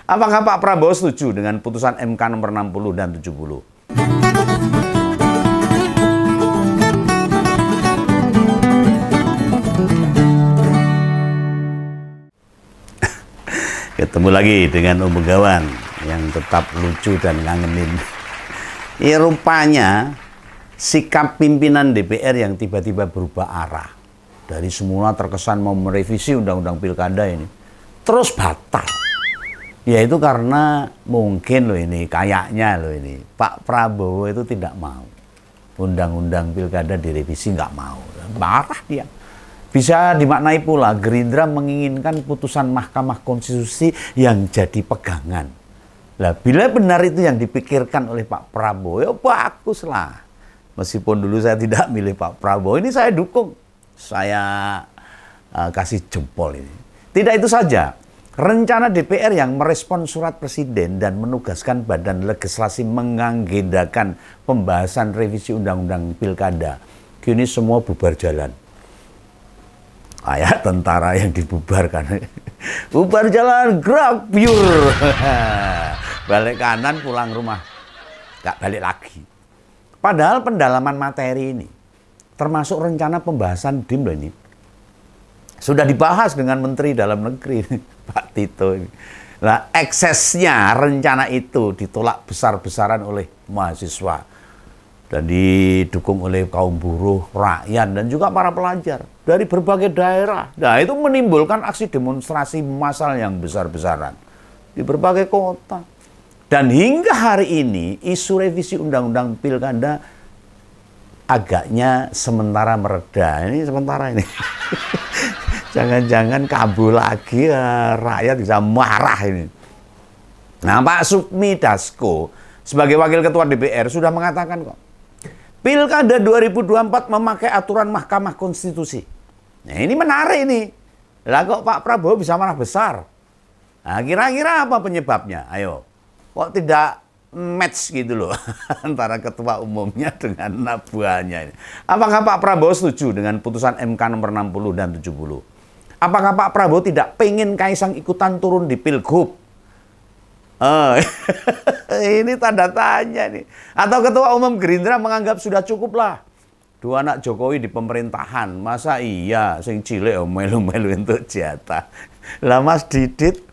Apakah Pak Prabowo setuju dengan putusan MK nomor 60 dan 70? Ketemu lagi dengan Om Begawan yang tetap lucu dan ngangenin. Ya rupanya sikap pimpinan DPR yang tiba-tiba berubah arah. Dari semula terkesan mau merevisi undang-undang pilkada ini, terus batal. Ya itu karena mungkin kayaknya Pak Prabowo itu tidak mau. Undang-undang pilkada direvisi, nggak mau. Marah dia. Bisa dimaknai pula Gerindra menginginkan putusan Mahkamah Konstitusi yang jadi pegangan. Lah, bila benar itu yang dipikirkan oleh Pak Prabowo, ya baguslah. Meskipun dulu saya tidak milih Pak Prabowo, ini saya dukung. Saya kasih jempol ini. Tidak itu saja. Rencana DPR yang merespon surat Presiden dan menugaskan Badan Legislasi mengagendakan pembahasan revisi Undang-Undang Pilkada. Kini semua bubar jalan. Kayak tentara yang dibubarkan. Bubar jalan, gerak, biur. Balik kanan, pulang rumah. Gak balik lagi. Padahal pendalaman materi ini, termasuk rencana pembahasan DIM ini, sudah dibahas dengan Menteri Dalam Negeri, Pak Tito. Nah, eksesnya rencana itu ditolak besar-besaran oleh mahasiswa dan didukung oleh kaum buruh, rakyat, dan juga para pelajar dari berbagai daerah. Nah, itu menimbulkan aksi demonstrasi massal yang besar-besaran di berbagai kota. Dan hingga hari ini, isu revisi Undang-Undang Pilkada agaknya sementara mereda. Ini sementara ini. Jangan-jangan kabur lagi, rakyat bisa marah ini. Nah, Pak Sukmi Dasko sebagai Wakil Ketua DPR sudah mengatakan kok, Pilkada 2024 memakai aturan Mahkamah Konstitusi. Nah, ini menarik ini. Lah kok Pak Prabowo bisa marah besar? Nah, kira-kira apa penyebabnya? Ayo. Kok tidak match gitu loh antara ketua umumnya dengan nabuannya ini. Apakah Pak Prabowo setuju dengan putusan MK nomor 60 dan 70? Apakah Pak Prabowo tidak pengen Kaisang ikutan turun di Pilgub? Ini tanda tanya nih. Atau ketua umum Gerindra menganggap sudah cukup lah. Dua anak Jokowi di pemerintahan. Masa iya sing cilik melu-melu untuk jatah. Lah Mas Didit,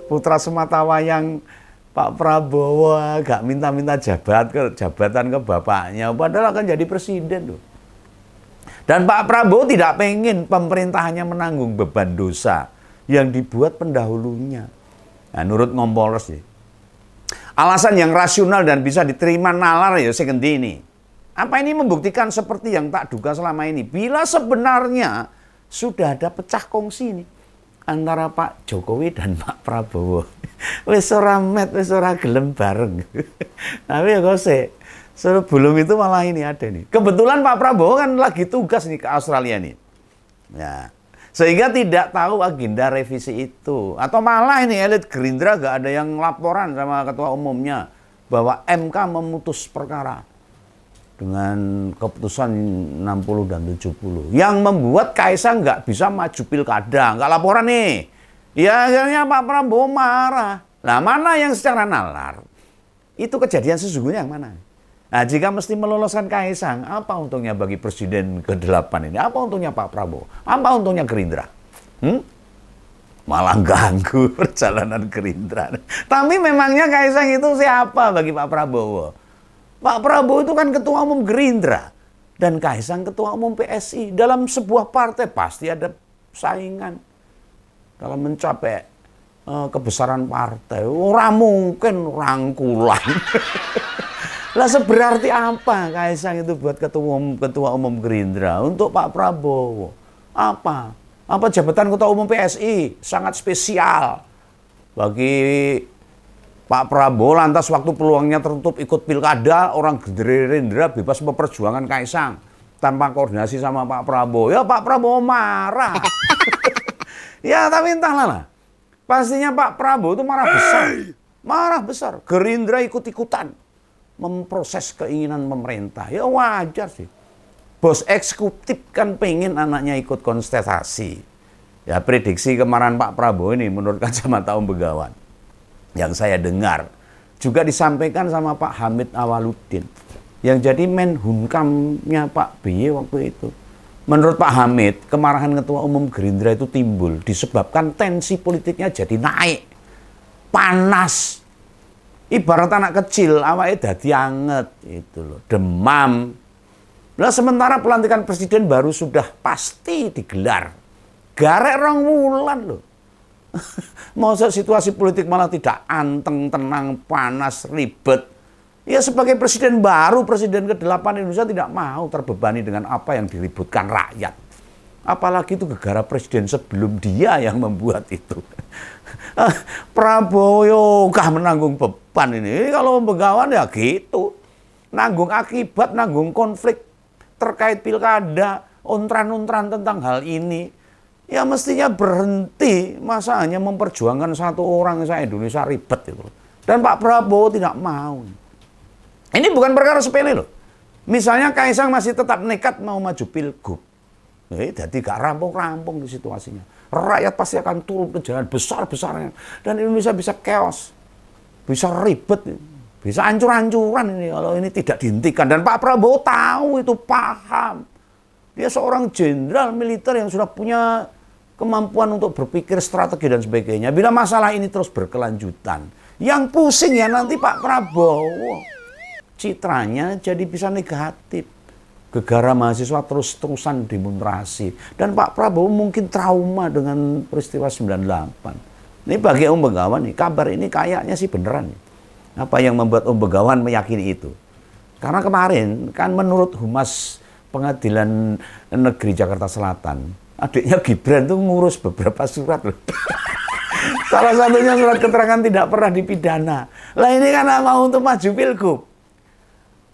putra sematawayang Pak Prabowo gak minta-minta jabatan ke bapaknya, padahal akan jadi presiden loh. Dan Pak Prabowo tidak pengen pemerintahannya menanggung beban dosa yang dibuat pendahulunya. Nah, menurut Ngompolres sih, alasan yang rasional dan bisa diterima nalar ya sekendi ini. Apa ini membuktikan seperti yang tak duga selama ini? Bila sebenarnya sudah ada pecah kongsi nih antara Pak Jokowi dan Pak Prabowo. Wis ora met, wis ora gelem bareng. Tapi ya kok sebelum itu malah ini ada nih. Kebetulan Pak Prabowo kan lagi tugas nih ke Australia nih. Ya. Sehingga tidak tahu agenda revisi itu. Atau malah ini elit Gerindra gak ada yang laporan sama ketua umumnya bahwa MK memutus perkara dengan keputusan 60 dan 70. Yang membuat Kaisang nggak bisa maju pilkada, nggak laporan nih. Ya akhirnya Pak Prabowo marah. Nah, mana yang secara nalar? Itu kejadian sesungguhnya yang mana? Nah, jika mesti meloloskan Kaisang, apa untungnya bagi Presiden ke-8 ini? Apa untungnya Pak Prabowo? Apa untungnya Gerindra? Malah ganggu perjalanan Gerindra. Tapi memangnya Kaisang itu siapa bagi Pak Prabowo? Pak Prabowo itu kan ketua umum Gerindra. Dan Kaisang ketua umum PSI. Dalam sebuah partai pasti ada saingan. Dalam mencapai kebesaran partai. Ora mungkin rangkulan. Lah seberarti apa Kaisang itu buat ketua umum Gerindra untuk Pak Prabowo? Apa? Apa jabatan ketua umum PSI? Sangat spesial bagi Pak Prabowo. Lantas waktu peluangnya tertutup ikut pilkada, orang Gerindra bebas memperjuangkan Kaisang tanpa koordinasi sama Pak Prabowo. Ya Pak Prabowo marah. Ya tapi entahlah lah. Pastinya Pak Prabowo itu marah besar. Marah besar. Gerindra ikut-ikutan memproses keinginan pemerintah. Ya wajar sih. Bos eksekutif kan pengen anaknya ikut kontestasi. Ya prediksi kemarahan Pak Prabowo ini menurut kacamata Om Begawan. yang saya dengar juga disampaikan sama Pak Hamid Awaludin yang jadi Menhunkamnya Pak BY waktu itu. Menurut Pak Hamid, kemarahan Ketua Umum Gerindra itu timbul disebabkan tensi politiknya jadi naik, panas. Ibarat anak kecil, awalnya dadi anget, itu loh, demam. Nah, sementara pelantikan presiden baru sudah pasti digelar. Garek rong wulan loh. Masa situasi politik malah tidak anteng, tenang, panas, ribet. Ya sebagai presiden baru, presiden ke-8 Indonesia tidak mau terbebani dengan apa yang diributkan rakyat. Apalagi itu gegara presiden sebelum dia yang membuat itu. Prabowo kah menanggung beban ini. Kalau Begawan ya gitu. Nanggung akibat, nanggung konflik terkait pilkada, ontran-ontran tentang hal ini. Ya mestinya berhenti, masa hanya memperjuangkan satu orang Indonesia ribet itu. Dan Pak Prabowo tidak mau. Ini bukan perkara sepele loh. Misalnya Kaisang masih tetap nekat mau maju pilgub. Jadi gak rampung-rampung di situasinya. Rakyat pasti akan turun ke jalan besar-besarnya. Dan Indonesia bisa chaos. Bisa ribet. Bisa hancur-hancuran ini kalau ini tidak dihentikan. Dan Pak Prabowo tahu itu, paham. Dia seorang jenderal militer yang sudah punya kemampuan untuk berpikir strategi dan sebagainya. Bila masalah ini terus berkelanjutan, yang pusing ya nanti Pak Prabowo. Citranya jadi bisa negatif. Gegara mahasiswa terus-terusan demonstrasi. Dan Pak Prabowo mungkin trauma dengan peristiwa 98. Ini bagi Om Begawan nih, kabar ini kayaknya sih beneran. Apa yang membuat Om Begawan meyakini itu? Karena kemarin kan menurut Humas Pengadilan Negeri Jakarta Selatan, adiknya Gibran tuh ngurus beberapa surat loh. Salah satunya surat keterangan tidak pernah dipidana. Lah ini kan mau untuk maju pilgub.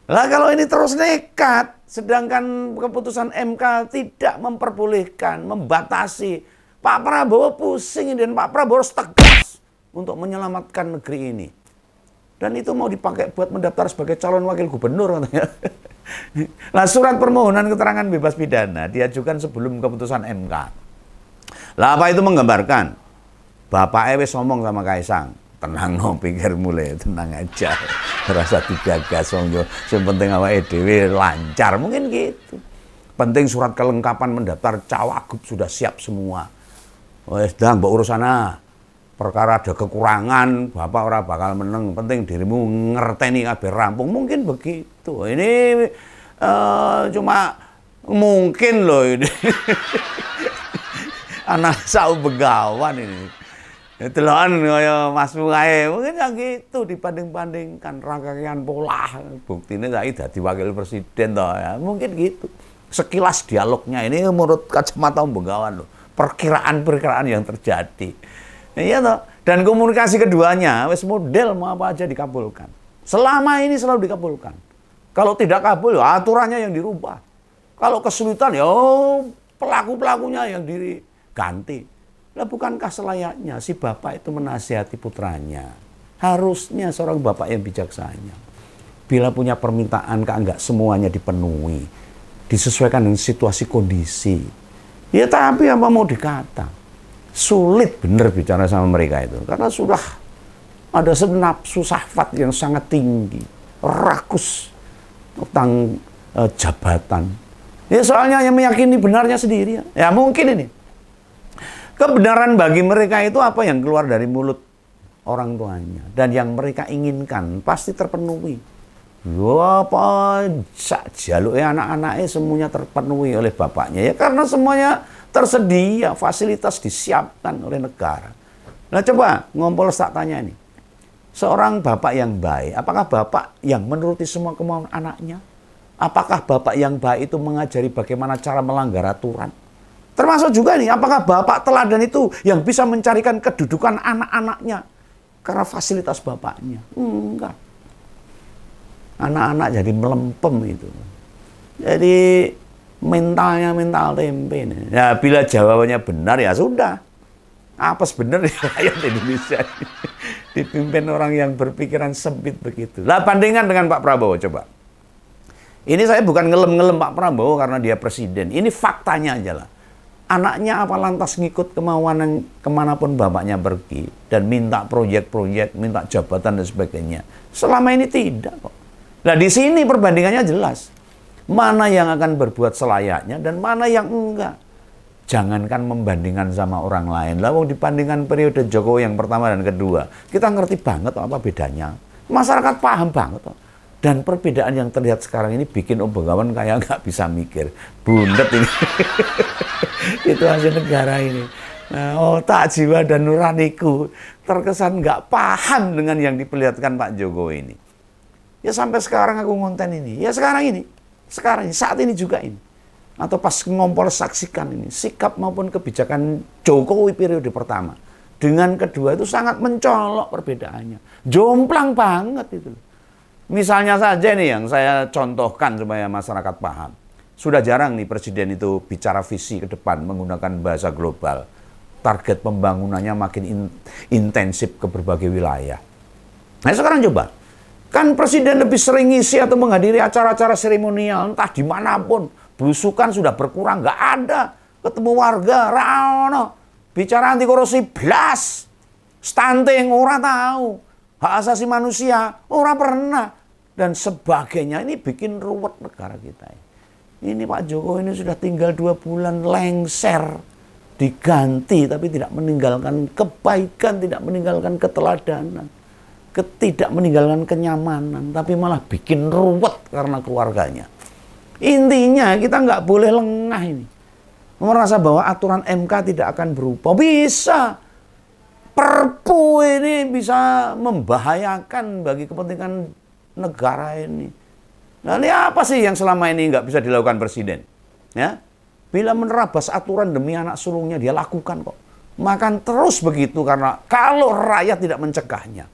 Lah kalau ini terus nekat, sedangkan keputusan MK tidak memperbolehkan, membatasi, Pak Prabowo pusing dan Pak Prabowo harus tegas untuk menyelamatkan negeri ini. Dan itu mau dipakai buat mendaftar sebagai calon wakil gubernur katanya. Nah, surat permohonan keterangan bebas pidana diajukan sebelum keputusan MK. Lah apa itu menggambarkan? Bapak wis ngomong sama Kaisang, tenang no, pikir mulai, tenang aja. Rasa digagas wong yo, sing penting awake dhewe lancar, mungkin gitu. Penting surat kelengkapan mendaftar cawagup sudah siap semua. Wes ndang mbok urus sana. Perkara ada kekurangan, Bapak ora bakal meneng, penting dirimu ngerteni kabeh rampung, mungkin begitu. Ini cuma mungkin loh ini. Anak sau Begawan ini. Delokan kaya Mas Mungae, mungkin ya gitu dibanding-bandingkan rangkaian pola. Buktine saiki dadi wakil presiden toh ya. Mungkin gitu. Sekilas dialognya ini menurut kacamata Om Begawan loh. Perkiraan-perkiraan yang terjadi. Iya toh. Dan komunikasi keduanya wis model mau apa aja dikabulkan. Selama ini selalu dikabulkan. Kalau tidak kabul ya aturannya yang dirubah. Kalau kesulitan ya pelaku-pelakunya yang diganti. Lah bukankah selayaknya si bapak itu menasihati putranya? Harusnya seorang bapak yang bijaksana. Bila punya permintaan kok enggak semuanya dipenuhi. Disesuaikan dengan situasi kondisi. Ya tapi apa mau dikata? Sulit bener bicara sama mereka itu. Karena sudah ada nafsu syahwat yang sangat tinggi. Rakus tentang jabatan. Ya soalnya yang meyakini benarnya sendiri. Ya mungkin ini. Kebenaran bagi mereka itu apa yang keluar dari mulut orang tuanya. Dan yang mereka inginkan pasti terpenuhi. Apa jaluknya anak-anaknya semuanya terpenuhi oleh bapaknya. Ya karena semuanya tersedia, fasilitas disiapkan oleh negara. Nah coba ngompol tak tanya ini. Seorang bapak yang baik, apakah bapak yang menuruti semua kemauan anaknya? Apakah bapak yang baik itu mengajari bagaimana cara melanggar aturan? Termasuk juga nih, apakah bapak teladan itu yang bisa mencarikan kedudukan anak-anaknya karena fasilitas bapaknya? Enggak. Anak-anak jadi melempem itu. Jadi mentalnya mental tempe nih. Ya bila jawabannya benar ya sudah. Apes bener ya rakyat Indonesia. Dipimpin orang yang berpikiran sempit begitu. Lah bandingkan dengan Pak Prabowo coba. Ini saya bukan ngelem-ngelem Pak Prabowo karena dia presiden. Ini faktanya aja lah. Anaknya apa lantas ngikut kemauan kemanapun bapaknya pergi dan minta proyek-proyek, minta jabatan dan sebagainya. Selama ini tidak kok. Nah di sini perbandingannya jelas. Mana yang akan berbuat selayaknya dan mana yang enggak. Jangankan membandingkan sama orang lain. Lalu dibandingkan periode Jokowi yang pertama dan kedua, kita ngerti banget apa bedanya. Masyarakat paham banget kok. Dan perbedaan yang terlihat sekarang ini bikin Om Bengawan kayak nggak bisa mikir. Bundet ini. Itu hasil negara ini. Nah, otak, jiwa, dan nuraniku terkesan nggak paham dengan yang diperlihatkan Pak Jokowi ini. Ya sampai sekarang aku ngonten ini. Ya sekarang ini. Sekarang ini. Saat ini juga ini. Atau pas ngompol saksikan ini. Sikap maupun kebijakan Jokowi periode pertama. Dengan kedua itu sangat mencolok perbedaannya. Jomplang banget itu. Misalnya saja nih yang saya contohkan supaya masyarakat paham. Sudah jarang nih presiden itu bicara visi ke depan menggunakan bahasa global. Target pembangunannya makin intensif ke berbagai wilayah. Nah sekarang coba. Kan presiden lebih sering ngisi atau menghadiri acara-acara seremonial entah dimanapun. Belusukan sudah berkurang, nggak ada. Ketemu warga, rano. Bicara anti korupsi, blas. Stunting, orang tahu. Hak asasi manusia, orang pernah. Dan sebagainya. Ini bikin ruwet negara kita. Ini Pak Jokowi ini sudah tinggal 2 bulan lengser. Diganti, tapi tidak meninggalkan kebaikan, tidak meninggalkan keteladanan. Tidak meninggalkan kenyamanan. Tapi malah bikin ruwet karena keluarganya. Intinya kita nggak boleh lengah ini. Merasa bahwa aturan MK tidak akan berubah. Bisa. Perpu ini bisa membahayakan bagi kepentingan negara ini. Nah ini apa sih yang selama ini nggak bisa dilakukan presiden? Ya, bila menerabas aturan demi anak sulungnya dia lakukan kok. Makan terus begitu karena kalau rakyat tidak mencegahnya.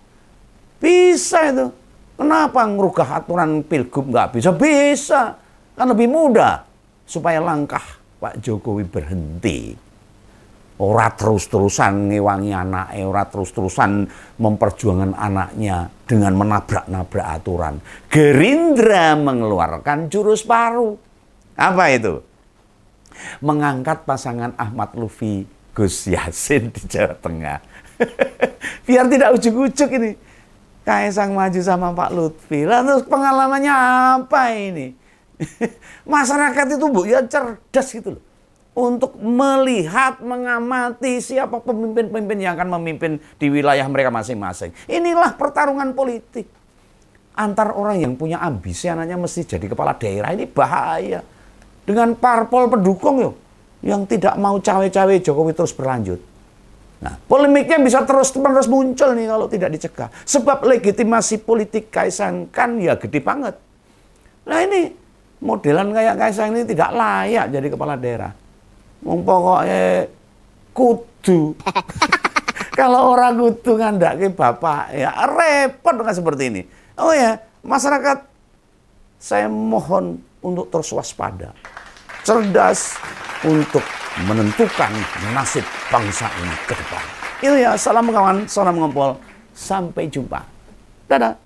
Bisa itu. Kenapa ngerugah aturan pilgub nggak bisa? Bisa. Kan lebih mudah supaya langkah Pak Jokowi berhenti. Ora terus-terusan ngewangi anaknya, ora terus-terusan memperjuangkan anaknya dengan menabrak-nabrak aturan. Gerindra mengeluarkan jurus baru. Apa itu? Mengangkat pasangan Ahmad Lutfi Gus Yassin di Jawa Tengah. Biar tidak ujuk-ujuk ini. Kaisang maju sama Pak Lutfi. Lalu pengalamannya apa ini? Masyarakat itu Bu ya cerdas gitu loh. Untuk melihat, mengamati siapa pemimpin-pemimpin yang akan memimpin di wilayah mereka masing-masing. Inilah pertarungan politik. Antar orang yang punya ambisi anaknya mesti jadi kepala daerah, ini bahaya. Dengan parpol pendukung yo, yang tidak mau cawe-cawe Jokowi terus berlanjut. Nah, polemiknya bisa terus-menerus muncul nih kalau tidak dicegah. Sebab legitimasi politik Kaisang kan ya gede banget. Nah ini, modelan kayak Kaisang ini tidak layak jadi kepala daerah. Pokoknya kudu. Kalau orang kudu ngandake bapak ya repot dengan seperti ini. Oh ya, masyarakat saya mohon untuk terus waspada. Cerdas untuk menentukan nasib bangsa ini ke depan. Itu ya, salam kawan, salam ngompol. Sampai jumpa. Dadah.